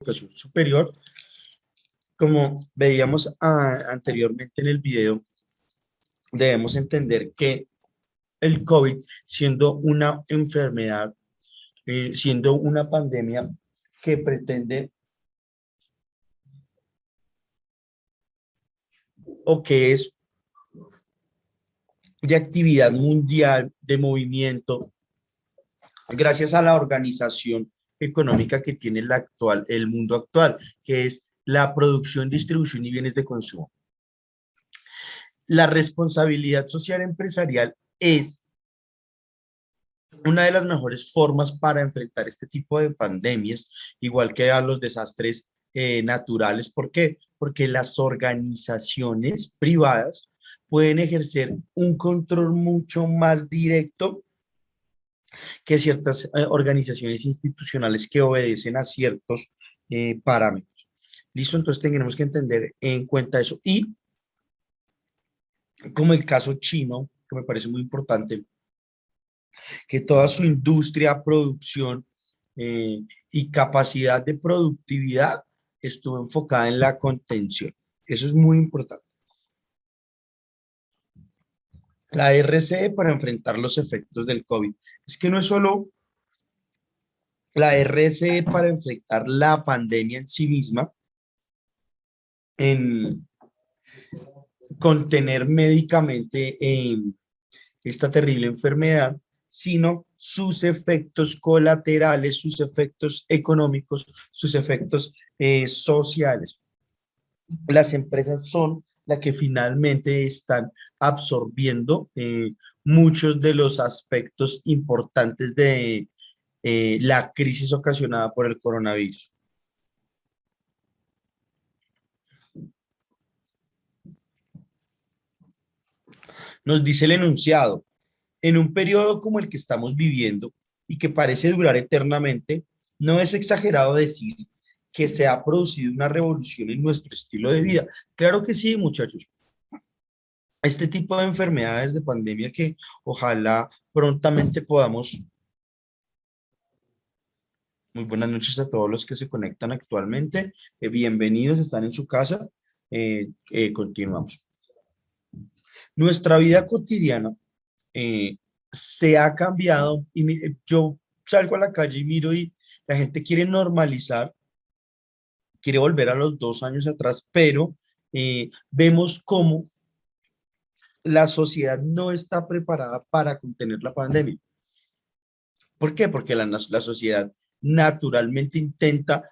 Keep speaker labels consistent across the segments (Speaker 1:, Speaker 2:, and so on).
Speaker 1: educación superior. Como veíamos anteriormente en el video, debemos entender que el COVID, siendo una enfermedad, siendo una pandemia que pretende o que es de actividad mundial, de movimiento, gracias a la organización económica que tiene el mundo actual, que es la producción, distribución y bienes de consumo. La responsabilidad social empresarial es una de las mejores formas para enfrentar este tipo de pandemias, igual que a los desastres naturales. ¿Por qué? Porque las organizaciones privadas pueden ejercer un control mucho más directo que ciertas organizaciones institucionales que obedecen a ciertos parámetros. ¿Listo? Entonces tenemos que entender en cuenta eso. Y como el caso chino, que me parece muy importante, que toda su industria, producción y capacidad de productividad estuvo enfocada en la contención. Eso es muy importante. La RCE para enfrentar los efectos del COVID. Es que no es solo la RCE para enfrentar la pandemia en sí misma, en contener médicamente esta terrible enfermedad, sino sus efectos colaterales, sus efectos económicos, sus efectos sociales. Las empresas son las que finalmente están absorbiendo muchos de los aspectos importantes de la crisis ocasionada por el coronavirus. Nos dice el enunciado: en un periodo como el que estamos viviendo y que parece durar eternamente, no es exagerado decir que se ha producido una revolución en nuestro estilo de vida. Claro que sí, muchachos. Este tipo de enfermedades de pandemia que ojalá prontamente podamos. Muy buenas noches a todos los que se conectan actualmente. Bienvenidos, están en su casa. Continuamos. Nuestra vida cotidiana eh, se ha cambiado y yo salgo a la calle y miro y la gente quiere normalizar, quiere volver a los 2 años atrás, pero vemos cómo la sociedad no está preparada para contener la pandemia. ¿Por qué? Porque la sociedad naturalmente intenta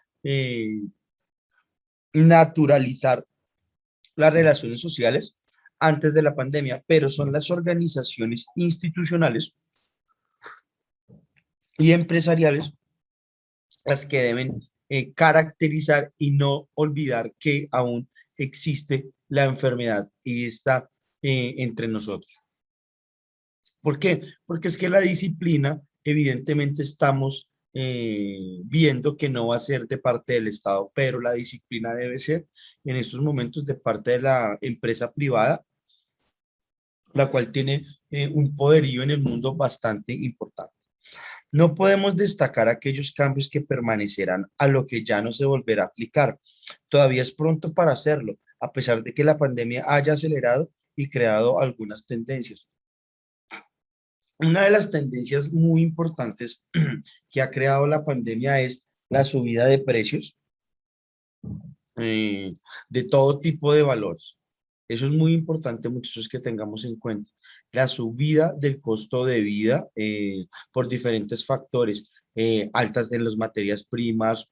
Speaker 1: naturalizar las relaciones sociales antes de la pandemia, pero son las organizaciones institucionales y empresariales las que deben caracterizar y no olvidar que aún existe la enfermedad y está entre nosotros. ¿Por qué? Porque es que la disciplina, evidentemente estamos viendo que no va a ser de parte del Estado, pero la disciplina debe ser en estos momentos de parte de la empresa privada, la cual tiene un poderío en el mundo bastante importante. No podemos destacar aquellos cambios que permanecerán a lo que ya no se volverá a aplicar. Todavía es pronto para hacerlo, a pesar de que la pandemia haya acelerado y creado algunas tendencias. Una de las tendencias muy importantes que ha creado la pandemia es la subida de precios eh, de todo tipo de valores. Eso es muy importante, muchachos, que tengamos en cuenta. La subida del costo de vida por diferentes factores, altas de las materias primas,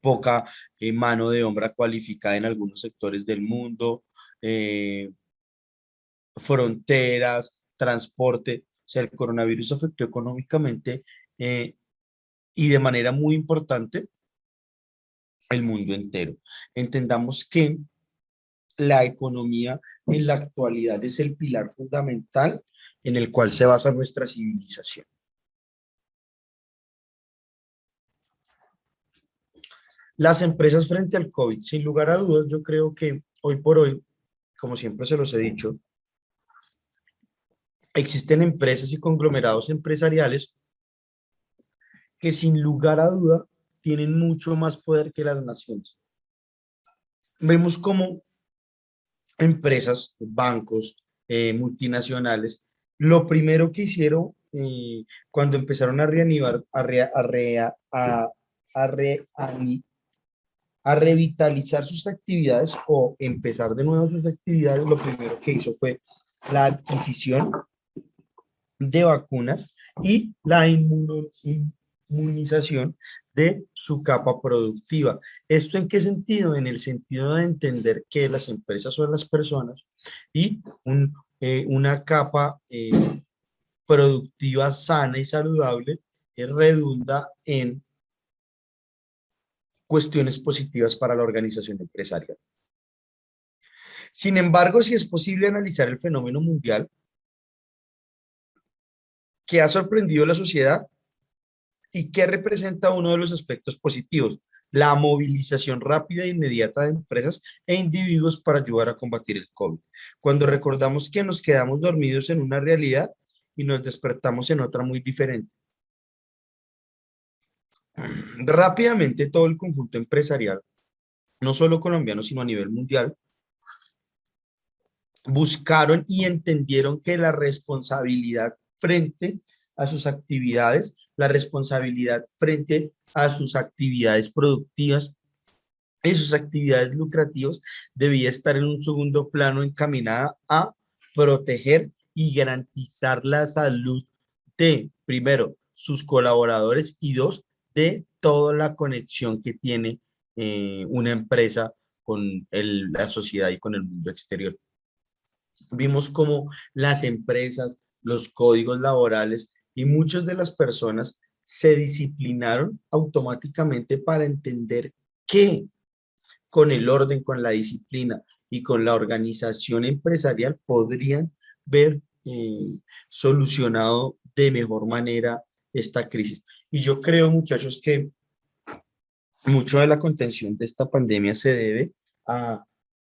Speaker 1: poca mano de obra cualificada en algunos sectores del mundo, eh, fronteras, transporte. O sea, el coronavirus afectó económicamente eh, y de manera muy importante el mundo entero. Entendamos que la economía en la actualidad es el pilar fundamental en el cual se basa nuestra civilización. Las empresas frente al COVID, sin lugar a dudas, yo creo que hoy por hoy, como siempre se los he dicho, existen empresas y conglomerados empresariales que sin lugar a duda tienen mucho más poder que las naciones. Vemos como empresas, bancos, multinacionales, lo primero que hicieron cuando empezaron a reanimar, a reani- a revitalizar sus actividades o empezar de nuevo sus actividades, lo primero que hizo fue la adquisición de vacunas y la inmunización de su capa productiva. ¿Esto en qué sentido? En el sentido de entender que las empresas son las personas y una capa productiva sana y saludable redunda en cuestiones positivas para la organización empresarial. Sin embargo, si es posible analizar el fenómeno mundial que ha sorprendido a la sociedad, ¿y qué representa uno de los aspectos positivos? La movilización rápida e inmediata de empresas e individuos para ayudar a combatir el COVID. Cuando recordamos que nos quedamos dormidos en una realidad y nos despertamos en otra muy diferente. Rápidamente todo el conjunto empresarial, no solo colombiano, sino a nivel mundial, buscaron y entendieron que la responsabilidad frente a sus actividades, la responsabilidad frente a sus actividades productivas y sus actividades lucrativas debía estar en un segundo plano encaminada a proteger y garantizar la salud de, primero, sus colaboradores y dos, de toda la conexión que tiene una empresa con la sociedad y con el mundo exterior. Vimos cómo las empresas, los códigos laborales y muchas de las personas se disciplinaron automáticamente para entender que con el orden, con la disciplina y con la organización empresarial podrían ver solucionado de mejor manera esta crisis. Y yo creo, muchachos, que mucho de la contención de esta pandemia se debe a,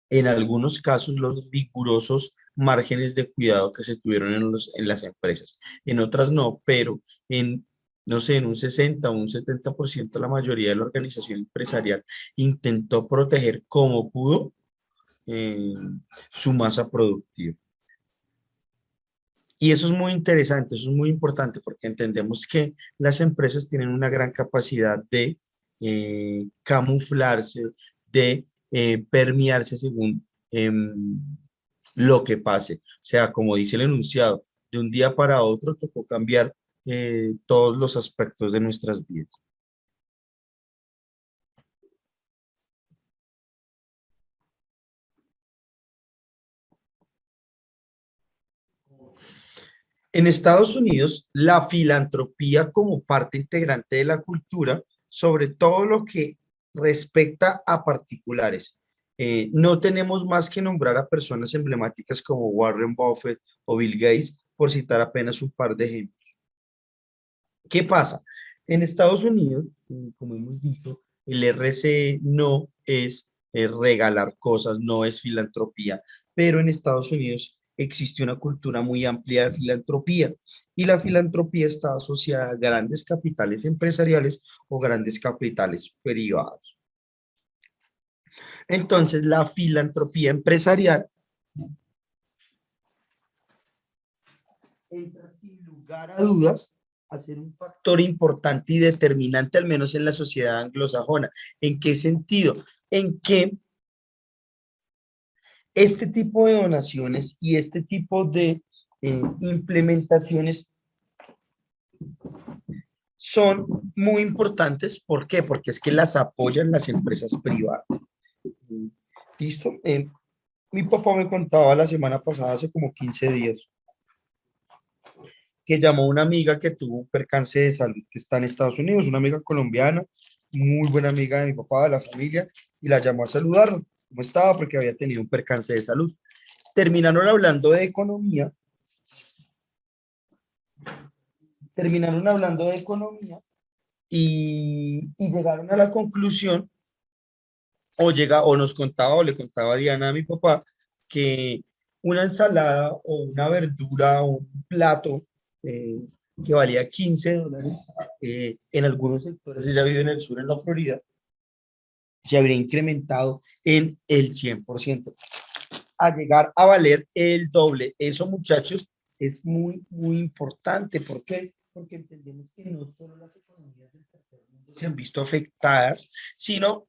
Speaker 1: en algunos casos, los rigurosos márgenes de cuidado que se tuvieron en las empresas. En otras no, pero en, no sé, en un 60 o un 70% la mayoría de la organización empresarial intentó proteger como pudo eh, su masa productiva. Y eso es muy interesante, eso es muy importante porque entendemos que las empresas tienen una gran capacidad de camuflarse, de permearse según lo que pase. O sea, como dice el enunciado, de un día para otro tocó cambiar todos los aspectos de nuestras vidas. En Estados Unidos, la filantropía como parte integrante de la cultura, sobre todo lo que respecta a particulares. No tenemos más que nombrar a personas emblemáticas como Warren Buffett o Bill Gates, por citar apenas un par de ejemplos. ¿Qué pasa? En Estados Unidos, como hemos dicho, el RC no es regalar cosas, no es filantropía, pero en Estados Unidos existe una cultura muy amplia de filantropía y la filantropía está asociada a grandes capitales empresariales o grandes capitales privados. Entonces, la filantropía empresarial entra sin lugar a dudas a ser un factor importante y determinante, al menos en la sociedad anglosajona. ¿En qué sentido? En que este tipo de donaciones y este tipo de implementaciones son muy importantes. ¿Por qué? Porque es que las apoyan las empresas privadas. ¿Listo? Mi papá me contaba la semana pasada, hace como 15 días, que llamó a una amiga que tuvo un percance de salud que está en Estados Unidos, una amiga colombiana, muy buena amiga de mi papá, de la familia, y la llamó a saludarlo, cómo estaba, porque había tenido un percance de salud. Terminaron hablando de economía, terminaron hablando de economía y llegaron a la conclusión, o nos contaba, o le contaba a Diana, a mi papá, que una ensalada o una verdura o un plato que valía $15, en algunos sectores, ella vive en el sur, en la Florida, se habría incrementado en el 100%, a llegar a valer el doble. Eso, muchachos, es muy, muy importante. ¿Por qué? Porque entendemos que no solo las economías del tercer mundo se han visto afectadas, sino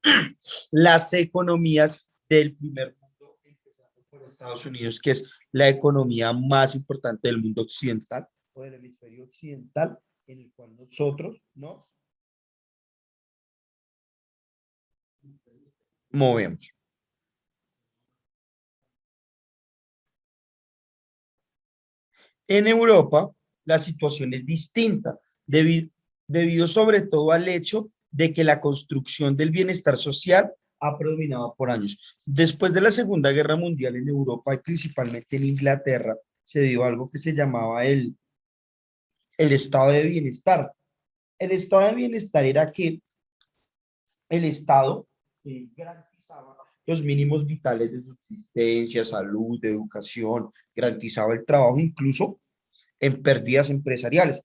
Speaker 1: las economías del primer mundo, empezando por Estados Unidos, que es la economía más importante del mundo occidental o del hemisferio occidental, en el cual nosotros nos movemos. En Europa, la situación es distinta, debido sobre todo al hecho de que la construcción del bienestar social ha predominado por años. Después de la Segunda Guerra Mundial en Europa y principalmente en Inglaterra, se dio algo que se llamaba el estado de bienestar. El estado de bienestar era que el Estado garantizaba los mínimos vitales de subsistencia, salud, educación, garantizaba el trabajo, incluso en pérdidas empresariales.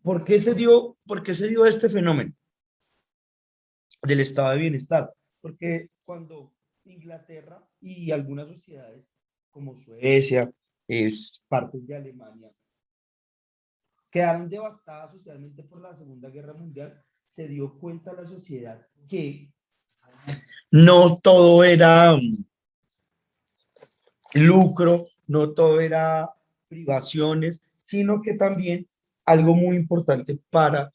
Speaker 1: ¿Por qué se dio este fenómeno del estado de bienestar? Porque cuando Inglaterra y algunas sociedades como Suecia, es partes de Alemania, quedaron devastadas socialmente por la Segunda Guerra Mundial, se dio cuenta la sociedad que no todo era lucro, no todo era privaciones, sino que también algo muy importante para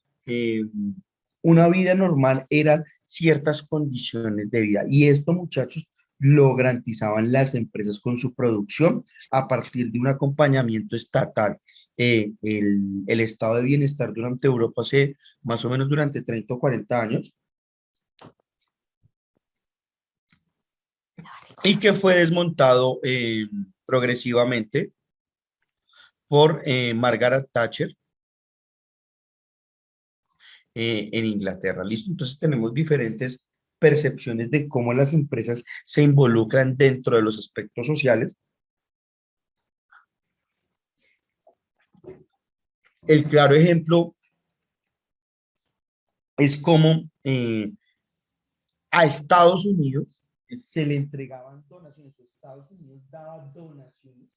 Speaker 1: una vida normal eran ciertas condiciones de vida. Y esto, muchachos, lo garantizaban las empresas con su producción a partir de un acompañamiento estatal. El estado de bienestar durante Europa hace más o menos durante 30 o 40 años, y que fue desmontado progresivamente por Margaret Thatcher en Inglaterra. ¿Listo? Entonces tenemos diferentes percepciones de cómo las empresas se involucran dentro de los aspectos sociales. El claro ejemplo es cómo a Estados Unidos se le entregaban donaciones, Estados Unidos daba donaciones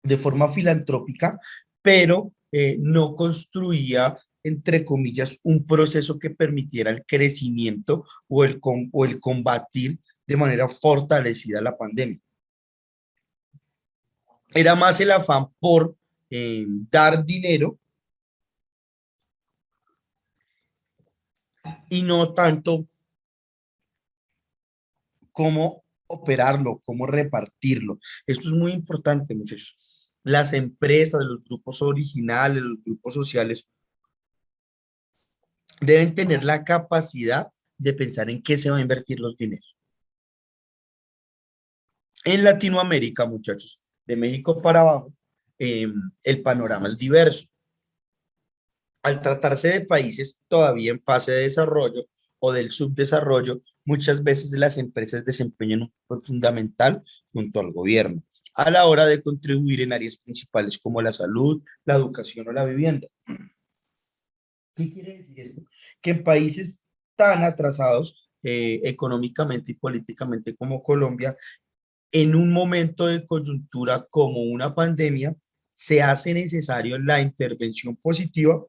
Speaker 1: de forma filantrópica, pero no construía, entre comillas, un proceso que permitiera el crecimiento o el combatir de manera fortalecida la pandemia. Era más el afán por dar dinero y no tanto cómo operarlo, cómo repartirlo. Esto es muy importante, muchachos. Las empresas, los grupos originales, los grupos sociales deben tener la capacidad de pensar en qué se va a invertir los dineros. En Latinoamérica, muchachos, de México para abajo, el panorama es diverso. Al tratarse de países todavía en fase de desarrollo o del subdesarrollo, muchas veces las empresas desempeñan un papel fundamental junto al gobierno a la hora de contribuir en áreas principales como la salud, la educación o la vivienda. ¿Qué quiere decir esto? Que en países tan atrasados económicamente y políticamente como Colombia, en un momento de coyuntura como una pandemia, se hace necesario la intervención positiva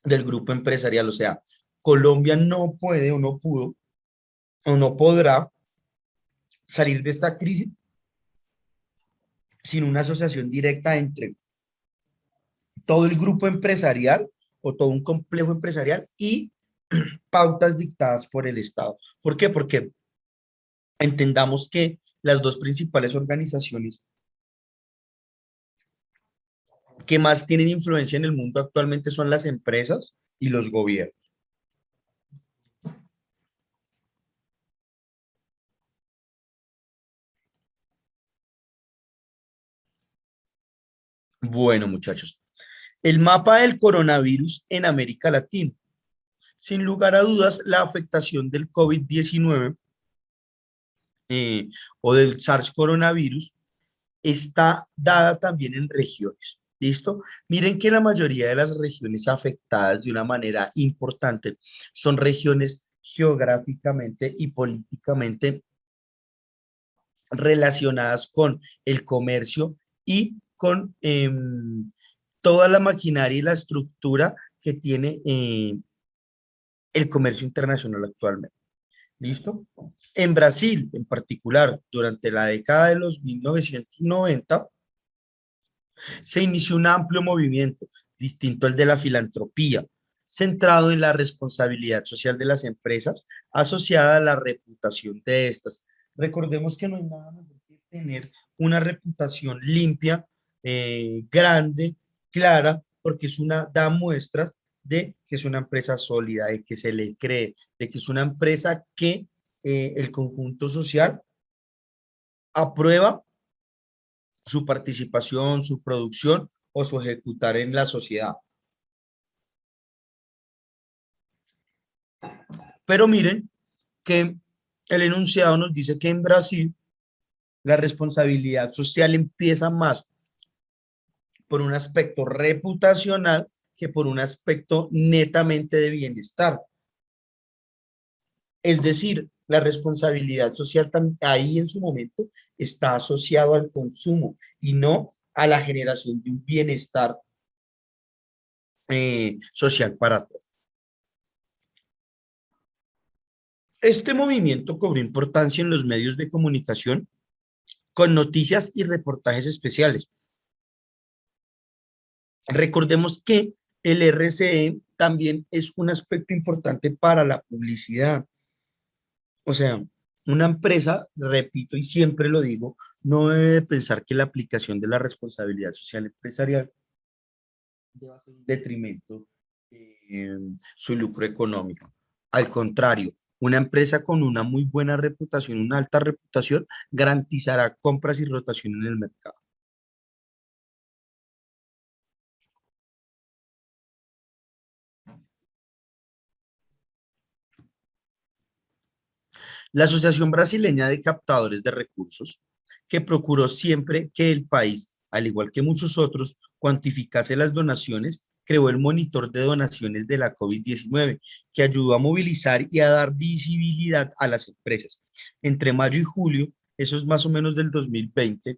Speaker 1: del grupo empresarial. O sea, Colombia no puede o no pudo o no podrá salir de esta crisis sin una asociación directa entre todo el grupo empresarial o todo un complejo empresarial y pautas dictadas por el Estado. ¿Por qué? Porque entendamos que las dos principales organizaciones que más tienen influencia en el mundo actualmente son las empresas y los gobiernos. Bueno, muchachos, el mapa del coronavirus en América Latina. Sin lugar a dudas, la afectación del COVID-19 eh, o del SARS coronavirus está dada también en regiones. ¿Listo? Miren que la mayoría de las regiones afectadas de una manera importante son regiones geográficamente y políticamente relacionadas con el comercio y con toda la maquinaria y la estructura que tiene el comercio internacional actualmente. ¿Listo? En Brasil, en particular, durante la década de los 1990, se inició un amplio movimiento, distinto al de la filantropía, centrado en la responsabilidad social de las empresas asociada a la reputación de estas. Recordemos que no hay nada mejor que tener una reputación limpia, grande, clara, porque es una, da muestras de que es una empresa sólida, de que se le cree, de que es una empresa que el conjunto social aprueba su participación, su producción o su ejecutar en la sociedad. Pero miren que el enunciado nos dice que en Brasil la responsabilidad social empieza más por un aspecto reputacional que por un aspecto netamente de bienestar. Es decir, la responsabilidad social ahí en su momento está asociado al consumo y no a la generación de un bienestar social para todos. Este movimiento cobró importancia en los medios de comunicación con noticias y reportajes especiales. Recordemos que el RCE también es un aspecto importante para la publicidad. O sea, una empresa, repito y siempre lo digo, no debe pensar que la aplicación de la responsabilidad social empresarial deba ser un detrimento su lucro económico. Al contrario, una empresa con una muy buena reputación, una alta reputación, garantizará compras y rotación en el mercado. La Asociación Brasileña de Captadores de Recursos, que procuró siempre que el país, al igual que muchos otros, cuantificase las donaciones, creó el monitor de donaciones de la COVID-19, que ayudó a movilizar y a dar visibilidad a las empresas. Entre mayo y julio, eso es más o menos del 2020,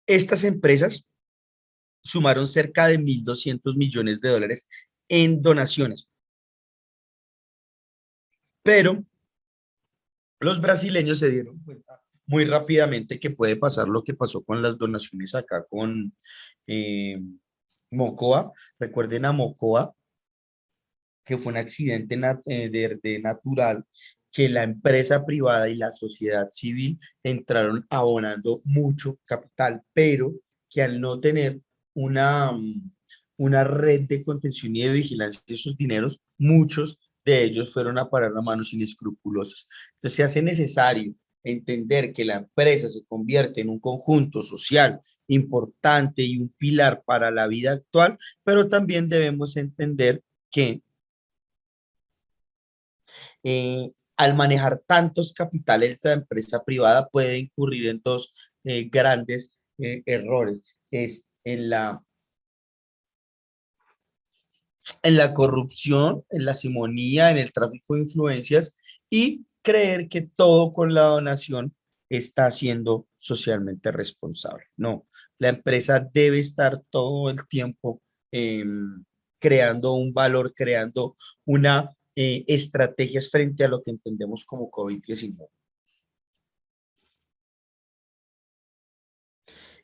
Speaker 1: estas empresas sumaron cerca de 1.200 millones de dólares en donaciones, pero los brasileños se dieron cuenta muy rápidamente que puede pasar lo que pasó con las donaciones acá con eh, Mocoa. Recuerden a Mocoa, que fue un accidente de natural, que la empresa privada y la sociedad civil entraron abonando mucho capital, pero que al no tener una, una red de contención y de vigilancia de esos dineros, muchos de ellos fueron a parar a manos inescrupulosas. Entonces se hace necesario entender que la empresa se convierte en un conjunto social importante y un pilar para la vida actual, pero también debemos entender que al manejar tantos capitales, la empresa privada puede incurrir en dos grandes errores. Es en la corrupción, en la simonía, en el tráfico de influencias y creer que todo con la donación está siendo socialmente responsable. No, la empresa debe estar todo el tiempo creando un valor, creando una estrategias frente a lo que entendemos como COVID-19.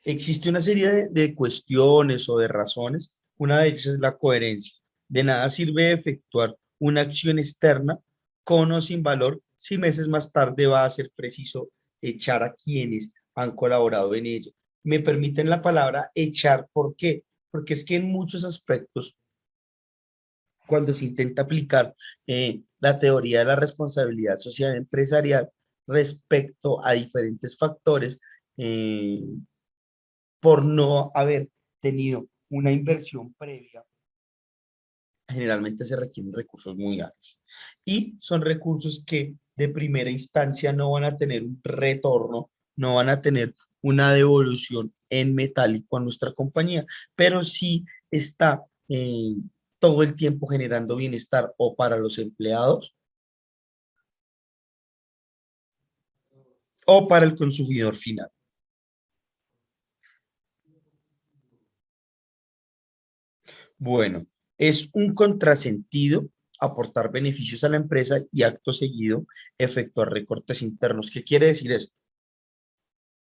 Speaker 1: Existe una serie de cuestiones o de razones. Una de ellas es la coherencia. De nada sirve efectuar una acción externa con o sin valor si meses más tarde va a ser preciso echar a quienes han colaborado en ello. Me permiten la palabra echar, ¿por qué? Porque es que en muchos aspectos, cuando se intenta aplicar la teoría de la responsabilidad social empresarial respecto a diferentes factores, eh, por no haber tenido una inversión previa, generalmente se requieren recursos muy altos. Y son recursos que de primera instancia no van a tener un retorno, no van a tener una devolución en metálico a nuestra compañía, pero sí está todo el tiempo generando bienestar o para los empleados o para el consumidor final. Bueno, es un contrasentido aportar beneficios a la empresa y acto seguido efectuar recortes internos. ¿Qué quiere decir esto?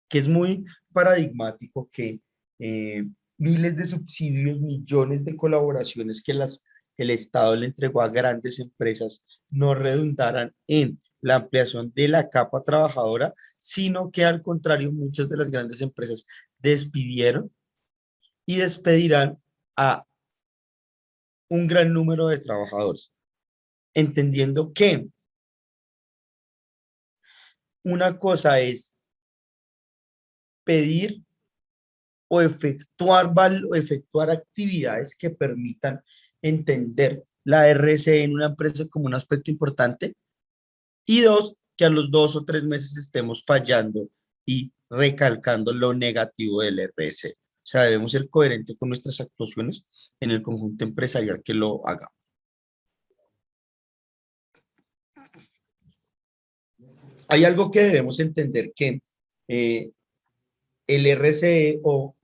Speaker 1: Que es muy paradigmático que eh, miles de subsidios, millones de colaboraciones que el Estado le entregó a grandes empresas no redundaran en la ampliación de la capa trabajadora, sino que al contrario, muchas de las grandes empresas despidieron y despedirán a un gran número de trabajadores, entendiendo que una cosa es pedir o efectuar actividades que permitan entender la RSE en una empresa como un aspecto importante y dos, que a los 2 o 3 meses estemos fallando y recalcando lo negativo del RSE. O sea, debemos ser coherentes con nuestras actuaciones en el conjunto empresarial que lo haga. Hay algo que debemos entender que eh, el RCE o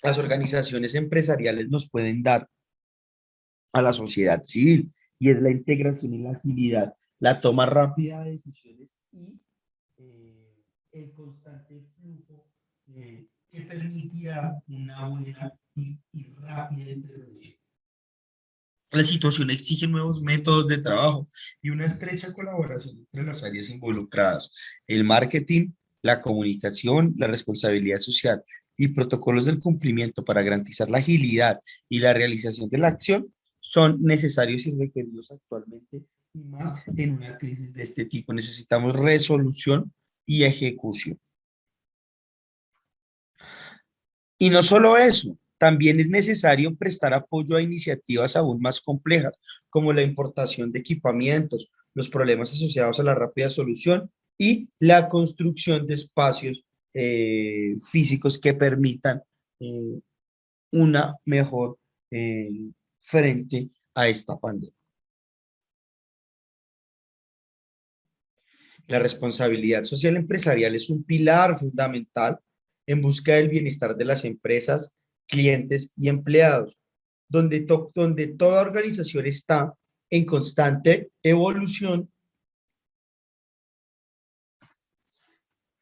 Speaker 1: las organizaciones empresariales nos pueden dar a la sociedad civil y es la integración y la agilidad, la toma rápida de decisiones y el constante flujo que permitirá una buena y rápida intervención. La situación exige nuevos métodos de trabajo y una estrecha colaboración entre las áreas involucradas, el marketing, la comunicación, la responsabilidad social y protocolos del cumplimiento para garantizar la agilidad y la realización de la acción son necesarios y requeridos actualmente y más en una crisis de este tipo. Necesitamos resolución y ejecución. Y no solo eso, también es necesario prestar apoyo a iniciativas aún más complejas, como la importación de equipamientos, los problemas asociados a la rápida solución y la construcción de espacios físicos que permitan eh, una mejor eh, frente a esta pandemia. La responsabilidad social empresarial es un pilar fundamental en busca del bienestar de las empresas, clientes y empleados, donde toda organización está en constante evolución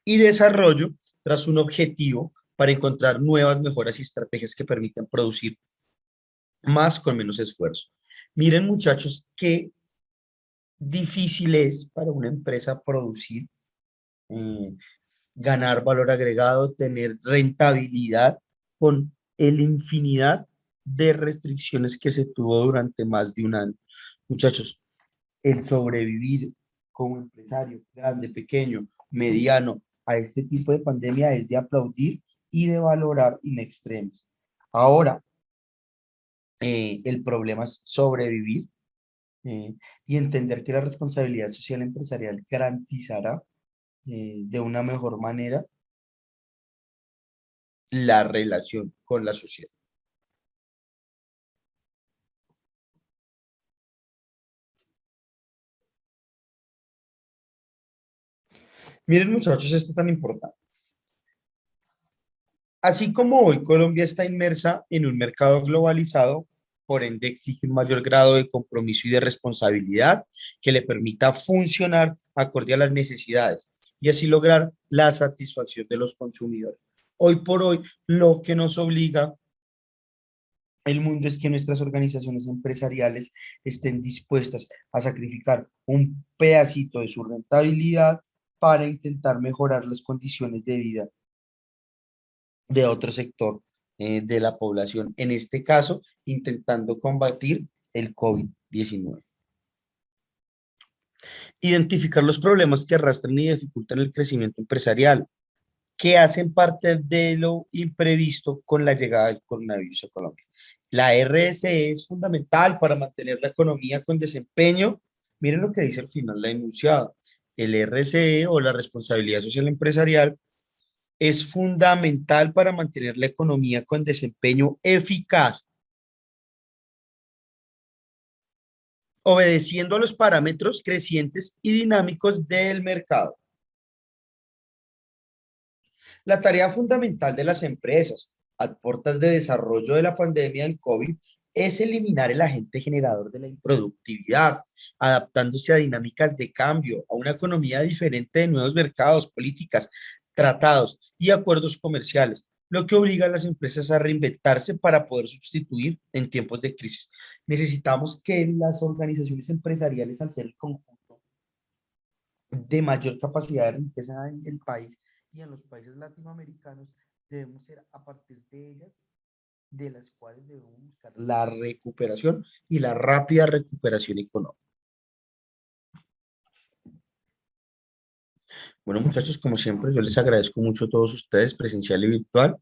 Speaker 1: y desarrollo tras un objetivo para encontrar nuevas mejoras y estrategias que permitan producir más con menos esfuerzo. Miren, muchachos, qué difícil es para una empresa producir eh, ganar valor agregado, tener rentabilidad con el infinidad de restricciones que se tuvo durante más de un año. Muchachos, el sobrevivir como empresario, grande, pequeño, mediano, a este tipo de pandemia es de aplaudir y de valorar in extremis. Ahora, el problema es sobrevivir eh, y entender que la responsabilidad social empresarial garantizará de una mejor manera la relación con la sociedad. Miren, muchachos, esto tan importante. Así como hoy Colombia está inmersa en un mercado globalizado, por ende exige un mayor grado de compromiso y de responsabilidad que le permita funcionar acorde a las necesidades y así lograr la satisfacción de los consumidores. Hoy por hoy, lo que nos obliga el mundo es que nuestras organizaciones empresariales estén dispuestas a sacrificar un pedacito de su rentabilidad para intentar mejorar las condiciones de vida de otro sector de la población, en este caso, intentando combatir el COVID-19. Identificar los problemas que arrastran y dificultan el crecimiento empresarial, que hacen parte de lo imprevisto con la llegada del coronavirus a Colombia. La RSE es fundamental para mantener la economía con desempeño Miren lo que dice al final la enunciado. El RCE o la responsabilidad social empresarial es fundamental para mantener la economía con desempeño eficaz, obedeciendo a los parámetros crecientes y dinámicos del mercado. La tarea fundamental de las empresas a puertas de desarrollo de la pandemia del COVID es eliminar el agente generador de la improductividad, adaptándose a dinámicas de cambio, a una economía diferente de nuevos mercados, políticas, tratados y acuerdos comerciales, lo que obliga a las empresas a reinventarse para poder sustituir en tiempos de crisis. Necesitamos que las organizaciones empresariales, al ser el conjunto de mayor capacidad de riqueza en el país y en los países latinoamericanos, debemos ser a partir de ellas, de las cuales debemos buscar la recuperación y la rápida recuperación económica. Bueno, muchachos, como siempre, yo les agradezco mucho a todos ustedes, presencial y virtual,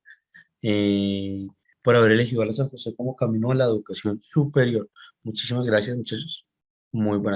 Speaker 1: eh, por haber elegido a la San José como camino a la educación superior. Muchísimas gracias, muchachos. Muy buenas.